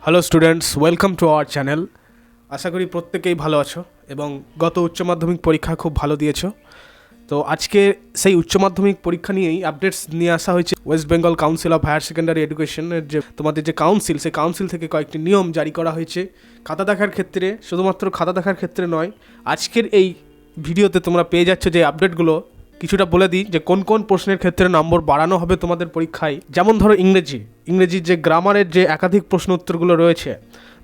Hello students, welcome to our channel. আশা করি প্রত্যেকেই ভালো আছো এবং গত উচ্চ মাধ্যমিক পরীক্ষা খুব ভালো দিয়েছো। তো আজকে সেই উচ্চ মাধ্যমিক পরীক্ষা নিয়েই আপডেটস নিয়ে আসা হয়েছে। West Bengal council of higher secondary এডুকেশনের যে তোমাদের যে কাউন্সিল, সেই কাউন্সিল থেকে কয়েকটি নিয়ম জারি করা হয়েছে খাতা দেখার ক্ষেত্রে। শুধুমাত্র খাতা দেখার ক্ষেত্রে নয়, আজকের এই ভিডিওতে তোমরা পেয়ে যাচ্ছ যে আপডেটগুলো। কিছুটা বলে দিই যে কোন কোন প্রশ্নের ক্ষেত্রে নম্বর বাড়ানো হবে তোমাদের পরীক্ষায়। যেমন ধরো ইংরেজির যে গ্রামারের যে একাধিক প্রশ্ন উত্তরগুলো রয়েছে,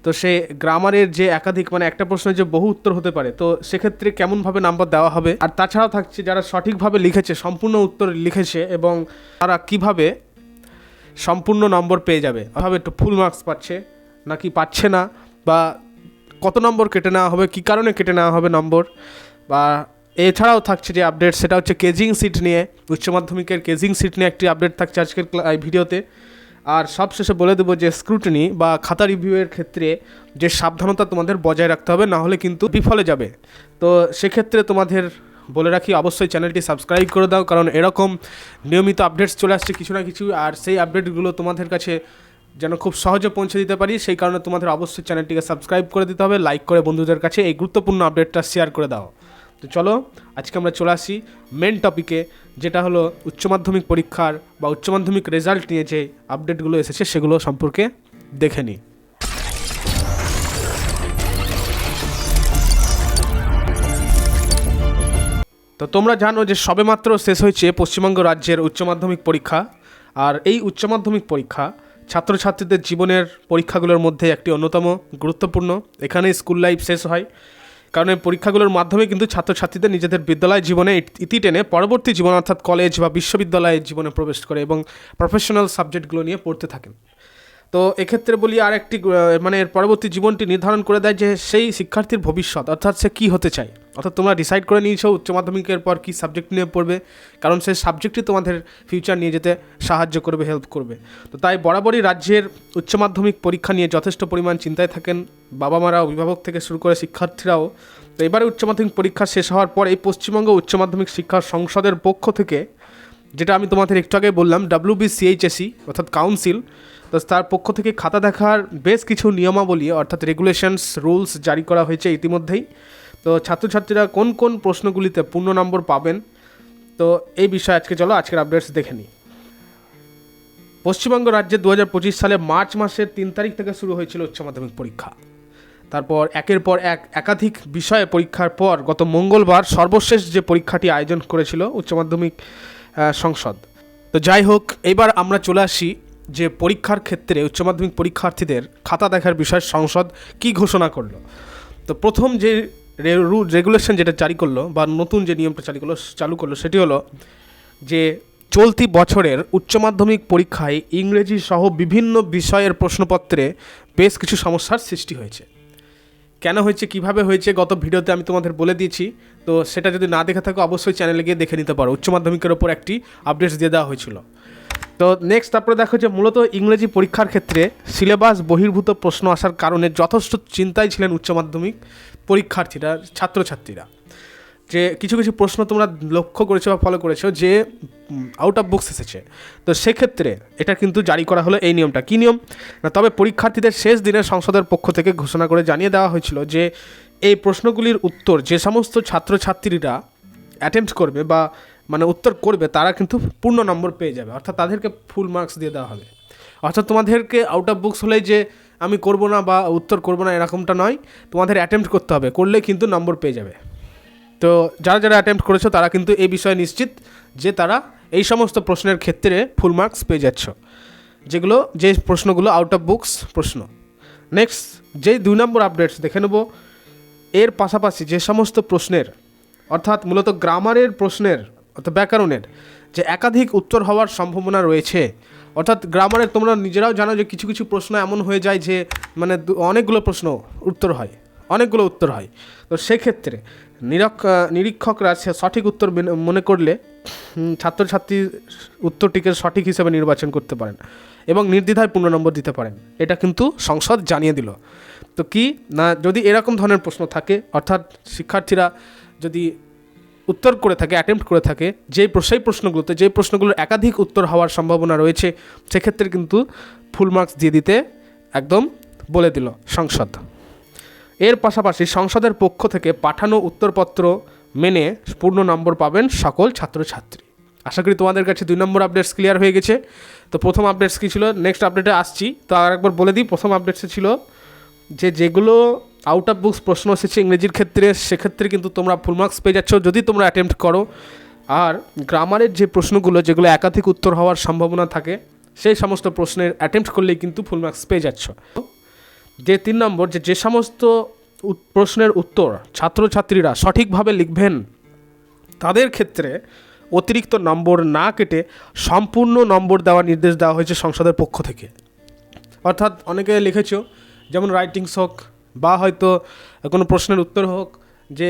তো সে গ্রামারের যে একাধিক একটা প্রশ্নের যে বহু উত্তর হতে পারে, তো সেক্ষেত্রে কেমনভাবে নাম্বার দেওয়া হবে। আর তাছাড়াও থাকছে যারা সঠিকভাবে লিখেছে, সম্পূর্ণ উত্তর লিখেছে এবং তারা কিভাবে সম্পূর্ণ নম্বর পেয়ে যাবে, অভাবে একটু ফুল মার্কস পাচ্ছে নাকি পাচ্ছে না, বা কত নম্বর কেটে নেওয়া হবে, কী কারণে কেটে নেওয়া হবে নম্বর। বা এছাড়াও থাকছে যে আপডেট, সেটা হচ্ছে কেজিং সিট নিয়ে, উচ্চ মাধ্যমিকের কেজিং সিট নিয়ে একটি আপডেট থাকছে আজকের ভিডিওতে। আর সবশেষে বলে দেবো যে স্ক্রুটিনি বা খাতা রিভিউয়ের ক্ষেত্রে যে সাবধানতা তোমাদের বজায় রাখতে হবে, না হলে কিন্তু বিফলে যাবে। তো সেক্ষেত্রে তোমাদের বলে রাখি, অবশ্যই চ্যানেলটি সাবস্ক্রাইব করে দাও, কারণ এরকম নিয়মিত আপডেটস চলে আসছে কিছু না কিছু। আর সেই আপডেটগুলো তোমাদের কাছে যেন খুব সহজে পৌঁছে দিতে পারি, সেই কারণে তোমাদের অবশ্যই চ্যানেলটিকে সাবস্ক্রাইব করে দিতে হবে, লাইক করে বন্ধুদের কাছে এই গুরুত্বপূর্ণ আপডেটটা শেয়ার করে দাও। তো চলো আজকে আমরা চলে আসি মেন টপিকে, যেটা হলো উচ্চ মাধ্যমিক পরীক্ষার বা উচ্চ মাধ্যমিক রেজাল্ট নিয়ে যে আপডেটগুলো এসেছে সেগুলো সম্পর্কে দেখে নিই। তো তোমরা জানো যে সবেমাত্র শেষ হয়েছে পশ্চিমবঙ্গ রাজ্যের উচ্চ মাধ্যমিক পরীক্ষা। আর এই উচ্চ মাধ্যমিক পরীক্ষা ছাত্রছাত্রীদের জীবনের পরীক্ষাগুলোর মধ্যে একটি অন্যতম গুরুত্বপূর্ণ। এখানেই স্কুল লাইফ শেষ হয়, কারণ এই পরীক্ষাগুলোর মাধ্যমে কিন্তু ছাত্রছাত্রীদের নিজেদের বিদ্যালয় জীবনে ইতি টেনে পরবর্তী জীবন অর্থাৎ কলেজ বা বিশ্ববিদ্যালয়ের জীবনে প্রবেশ করে এবং প্রফেশনাল সাবজেক্টগুলো নিয়ে পড়তে থাকেন। তো এক্ষেত্রে বলি আর একটি এর পরবর্তী জীবনটি নির্ধারণ করে দেয় যে সেই শিক্ষার্থীর ভবিষ্যৎ, অর্থাৎ সে কী হতে চায়। অর্থাৎ তোমরা ডিসাইড করে নিয়েছো উচ্চ মাধ্যমিকের পর কী সাবজেক্ট নিয়ে পড়বে, কারণ সেই সাবজেক্টই তোমাদের ফিউচার নিয়ে যেতে সাহায্য করবে, হেল্প করবে। তো তাই বরাবরই রাজ্যের উচ্চ মাধ্যমিক পরীক্ষা নিয়ে যথেষ্ট পরিমাণ চিন্তায় থাকেন বাবা মারা, অভিভাবক থেকে শুরু করে শিক্ষার্থীরাও। তো এবারে উচ্চ মাধ্যমিক পরীক্ষা শেষ হওয়ার পর এই পশ্চিমবঙ্গ উচ্চ মাধ্যমিক শিক্ষা সংসদের পক্ষ থেকে, যেটা আমি তোমাদের একটু আগে বললাম WBCHSE অর্থাৎ কাউন্সিল, তো তার পক্ষ থেকে খাতা দেখার বেশ কিছু নিয়মাবলী অর্থাৎ রেগুলেশনস, রুলস জারি করা হয়েছে ইতিমধ্যেই। তো ছাত্রছাত্রীরা কোন কোন প্রশ্নগুলিতে পূর্ণ নম্বর পাবেন, তো এই বিষয়ে চলো আজকের আপডেটস দেখে নিই। পশ্চিমবঙ্গ রাজ্যে 2025 সালে মার্চ মাসের 3 তারিখ থেকে শুরু হয়েছিল উচ্চ মাধ্যমিক পরীক্ষা। তারপর একের পর একাধিক বিষয়ে পরীক্ষার পর গত মঙ্গলবার সর্বশেষ যে পরীক্ষাটি আয়োজন করেছিল উচ্চ মাধ্যমিক সংসদ। তো যাই হোক, এবার আমরা চলে আসি যে পরীক্ষার ক্ষেত্রে উচ্চ মাধ্যমিক পরীক্ষার্থীদের খাতা দেখার বিষয়ে সংসদ কী ঘোষণা করলো। তো প্রথম যে রেগুলেশন যেটা জারি করলো বা নতুন যে নিয়মটা চালু করলো সেটি হলো যে চলতি বছরের উচ্চ মাধ্যমিক পরীক্ষায় ইংরেজি সহ বিভিন্ন বিষয়ের প্রশ্নপত্রে বেশ কিছু সমস্যার সৃষ্টি হয়েছে। কেন হয়েছে, কিভাবে হয়েছে, গত ভিডিওতে আমি তোমাদের বলে দিয়েছি। তো সেটা যদি না দেখে থাকো অবশ্যই চ্যানেলে গিয়ে দেখে নিতে পারো। উচ্চ মাধ্যমিকের ওপর একটি আপডেটস দিয়ে দেওয়া হয়েছিল। তো নেক্সট তারপরে দেখো যে মূলত ইংরেজি পরীক্ষার ক্ষেত্রে সিলেবাস বহির্ভূত প্রশ্ন আসার কারণে যথেষ্ট চিন্তায় ছিলেন উচ্চ মাধ্যমিক পরীক্ষার্থীরা, ছাত্রছাত্রীরা। যে কিছু কিছু প্রশ্ন তোমরা লক্ষ্য করেছো বা ফলো করেছো যে আউট অফ বুকস এসেছে। তো সেক্ষেত্রে এটা কিন্তু জারি করা হলো এই নিয়মটা। কী নিয়ম না, তবে পরীক্ষার্থীদের শেষ দিনে সংসদের পক্ষ থেকে ঘোষণা করে জানিয়ে দেওয়া হয়েছিল যে এই প্রশ্নগুলির উত্তর যে সমস্ত ছাত্রছাত্রীরা অ্যাটেম্পট করবে বা উত্তর করবে, তারা কিন্তু পূর্ণ নম্বর পেয়ে যাবে, অর্থাৎ তাদেরকে ফুল মার্কস দিয়ে দেওয়া হবে। অর্থাৎ তোমাদেরকে আউট অফ বুকস হলে যে আমি করবো না বা উত্তর করবো না এরকমটা নয়, তোমাদের অ্যাটেম্পট করতে হবে, করলে কিন্তু নম্বর পেয়ে যাবে। তো যারা যারা অ্যাটেম্প্ট করেছো তারা কিন্তু এই বিষয়ে নিশ্চিত যে তারা এই সমস্ত প্রশ্নের ক্ষেত্রে ফুল মার্কস পেয়ে যাচ্ছ, যে প্রশ্নগুলো আউট অফ বুকস প্রশ্ন। নেক্সট যেই 2 নম্বর আপডেটস দেখে নেব, এর পাশাপাশি যে সমস্ত প্রশ্নের অর্থাৎ মূলত গ্রামারের প্রশ্নের অর্থাৎ ব্যাকরণের যে একাধিক উত্তর হওয়ার সম্ভাবনা রয়েছে, অর্থাৎ গ্রামারের তোমরা নিজেরাও জানো যে কিছু কিছু প্রশ্ন এমন হয়ে যায় যে অনেকগুলো উত্তর হয়। তো সেক্ষেত্রে নিরীক্ষকরা সঠিক উত্তর মনে করলে ছাত্রছাত্রীর উত্তরটিকে সঠিক হিসেবে নির্বাচন করতে পারেন এবং নির্দ্বিধায় পূর্ণ নম্বর দিতে পারেন। এটা কিন্তু সংসদ জানিয়ে দিল। তো কি না, যদি এরকম ধরনের প্রশ্ন থাকে, অর্থাৎ শিক্ষার্থীরা যদি উত্তর করে থাকে, অ্যাটেম্প্ট করে থাকে সেই প্রশ্নগুলোর একাধিক উত্তর হওয়ার সম্ভাবনা রয়েছে, সেক্ষেত্রে কিন্তু ফুল মার্কস দিয়ে দিতে একদম বলে দিল সংসদ। এর পাশাপাশি সংসদের পক্ষ থেকে পাঠানো উত্তরপত্র মেনে পূর্ণ নম্বর পাবেন সকল ছাত্রছাত্রী। আশা করি তোমাদের কাছে 2 নম্বর আপডেটস ক্লিয়ার হয়ে গেছে। তো প্রথম আপডেটস কী ছিল, নেক্সট আপডেটে আসছি। তো আর একবার বলে দিই, প্রথম আপডেটসে ছিল যেগুলো আউট অফ বুকস প্রশ্ন এসেছে ইংরেজির ক্ষেত্রে, সেক্ষেত্রে কিন্তু তোমরা ফুল মার্কস পেয়ে যাচ্ছ যদি তোমরা অ্যাটেম্প্ট করো। আর গ্রামারের যে প্রশ্নগুলো যেগুলো একাধিক উত্তর হওয়ার সম্ভাবনা থাকে, সেই সমস্ত প্রশ্নের অ্যাটেম্প্ট করলেই কিন্তু ফুল মার্কস পেয়ে যাচ্ছ। যে 3 নম্বর যে সমস্ত প্রশ্নের উত্তর ছাত্রছাত্রীরা সঠিকভাবে লিখবেন, তাদের ক্ষেত্রে অতিরিক্ত নম্বর না কেটে সম্পূর্ণ নম্বর দেওয়ার নির্দেশ দেওয়া হয়েছে সংসদের পক্ষ থেকে। অর্থাৎ অনেকে লিখেছ, যেমন রাইটিংস হোক বা হয়তো কোনো প্রশ্নের উত্তর হোক, যে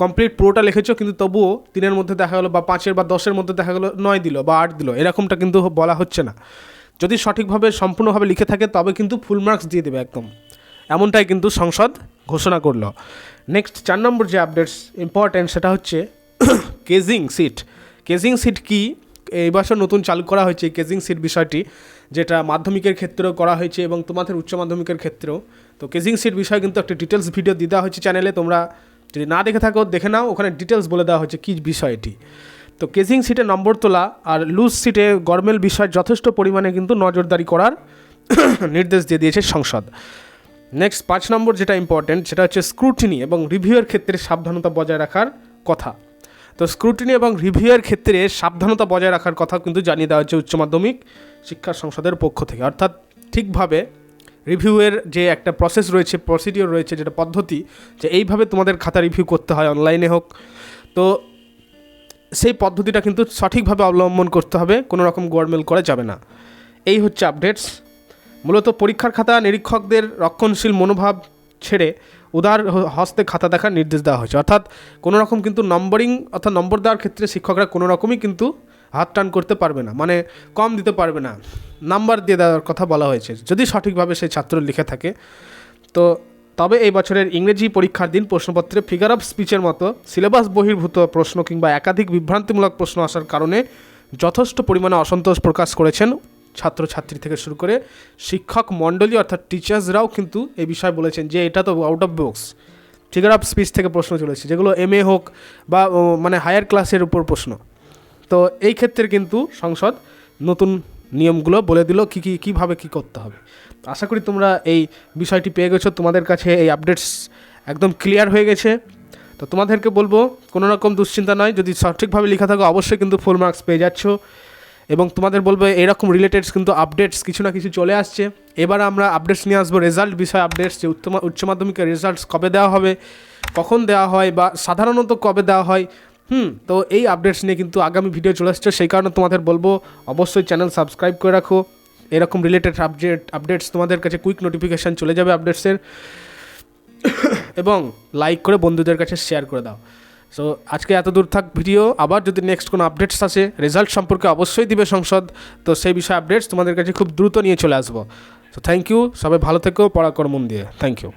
কমপ্লিট পুরোটা লিখেছো কিন্তু তবুও 3-এর মধ্যে দেখা গেলো বা 5-এর বা 10-এর মধ্যে দেখা গেলো 9 দিল বা 8 দিল, এরকমটা কিন্তু বলা হচ্ছে না। যদি সঠিকভাবে সম্পূর্ণভাবে লিখে থাকে তবে কিন্তু ফুল মার্কস দিয়ে দেবে একদম, এমনটাই কিন্তু সংসদ ঘোষণা করলো। নেক্সট 4 নম্বর যে আপডেটস ইম্পর্ট্যান্ট, সেটা হচ্ছে কেজিং সিট। কেজিং সিট কি, এই বছর নতুন চালু করা হয়েছে কেজিং সিট বিষয়টি, যেটা মাধ্যমিকের ক্ষেত্রেও করা হয়েছে এবং তোমাদের উচ্চ মাধ্যমিকের ক্ষেত্রেও। তো কেজিং সিট বিষয়ে কিন্তু একটা ডিটেলস ভিডিও দিয়ে দেওয়া হয়েছে চ্যানেলে, তোমরা যদি না দেখে থাকো দেখে নাও, ওখানে ডিটেলস বলে দেওয়া হয়েছে কী বিষয়টি। তো কেজিং সিটে নম্বর তোলা আর লুজ সিটে গরমেল বিষয়ে যথেষ্ট পরিমাণে কিন্তু নজরদারি করার নির্দেশ দিয়ে দিয়েছে সংসদ। নেক্সট 5 নম্বর যেটা ইম্পর্টেন্ট, সেটা হচ্ছে স্ক্রুটিনি এবং রিভিউয়ের ক্ষেত্রে সাবধানতা বজায় রাখার কথা। তো স্ক্রুটিনি এবং রিভিউয়ের ক্ষেত্রে সাবধানতা বজায় রাখার কথা কিন্তু জানিয়ে দেওয়া হচ্ছে উচ্চ মাধ্যমিক শিক্ষা সংসদের পক্ষ থেকে। অর্থাৎ ঠিকভাবে রিভিউয়ের যে একটা প্রসেস রয়েছে, প্রসিডিওর রয়েছে, যেটা পদ্ধতি, যে এইভাবে তোমাদের খাতা রিভিউ করতে হয় অনলাইনে হোক, তো সেই পদ্ধতিটা কিন্তু সঠিকভাবে অবলম্বন করতে হবে, কোনো রকম গোলমেল করা যাবে না। এই হচ্ছে আপডেটস। মূলত পরীক্ষার খাতা নিরীক্ষকদের রক্ষণশীল মনোভাব ছেড়ে উদার হস্তে খাতা দেখার নির্দেশ দেওয়া হয়েছে। অর্থাৎ কোনো রকম কিন্তু নম্বরিং অর্থাৎ নম্বর দেওয়ার ক্ষেত্রে শিক্ষকরা কোনো রকমই কিন্তু হাত টান করতে পারবে না, মানে কম দিতে পারবে না, নাম্বার দিয়ে দেওয়ার কথা বলা হয়েছে যদি সঠিকভাবে সেই ছাত্র লিখে থাকে। তো তবে এই বছরের ইংরেজি পরীক্ষার দিন প্রশ্নপত্রে ফিগার অফ স্পিচের মতো সিলেবাস বহির্ভূত প্রশ্ন কিংবা একাধিক বিভ্রান্তিমূলক প্রশ্ন আসার কারণে যথেষ্ট পরিমাণে অসন্তোষ প্রকাশ করেছেন ছাত্রছাত্রী থেকে শুরু করে শিক্ষক মণ্ডলী অর্থাৎ টিচার্সরাও কিন্তু এই বিষয়ে বলেছেন যে এটা তো out of box figure of speech থেকে প্রশ্ন চলেছে, যেগুলো MA হোক বা মানে হায়ার ক্লাসের উপর প্রশ্ন। তো এই ক্ষেত্রে কিন্তু সংসদ নতুন নিয়মগুলো বলে দিল কীভাবে কী করতে হবে। আশা করি তোমরা এই বিষয়টি পেয়ে গেছো, তোমাদের কাছে এই আপডেটস একদম ক্লিয়ার হয়ে গেছে। তো তোমাদেরকে বলবো কোনো রকম দুশ্চিন্তা নয়, যদি সঠিকভাবে লেখা থাকো অবশ্যই কিন্তু ফুল মার্কস পেয়ে যাচ্ছ। এবং তোমাদের বলবো এরকম রিলেটেড কিন্তু আপডেটস কিছু না কিছু চলে আসছে। এবার আমরা আপডেটস নিয়ে আসবো রেজাল্ট বিষয় আপডেটস, যে উচ্চ মাধ্যমিকের রেজাল্টস কবে দেওয়া হবে, কখন দেওয়া হয় বা সাধারণত কবে দেওয়া হয়। তো এই আপডেটস নিয়ে কিন্তু আগামী ভিডিও চলে আসছে, সেই কারণে তোমাদের বলবো অবশ্যই চ্যানেল সাবস্ক্রাইব করে রাখো। এরকম রিলেটেড আপডেটস তোমাদের কাছে কুইক নোটিফিকেশান চলে যাবে আপডেটসের, এবং লাইক করে বন্ধুদের কাছে শেয়ার করে দাও। সো আজকে এত দূর থাক ভিডিও, আবার যদি নেক্সট কোনো আপডেটস আসে রেজাল্ট সম্পর্কে অবশ্যই দিবে সংসদ, তো সেই বিষয়ে আপডেটস তোমাদের কাছে খুব দ্রুত নিয়ে চলে আসবো। তো থ্যাংক ইউ, সবাই ভালো থেকো, পড়া কর মন দিয়ে। Thank you.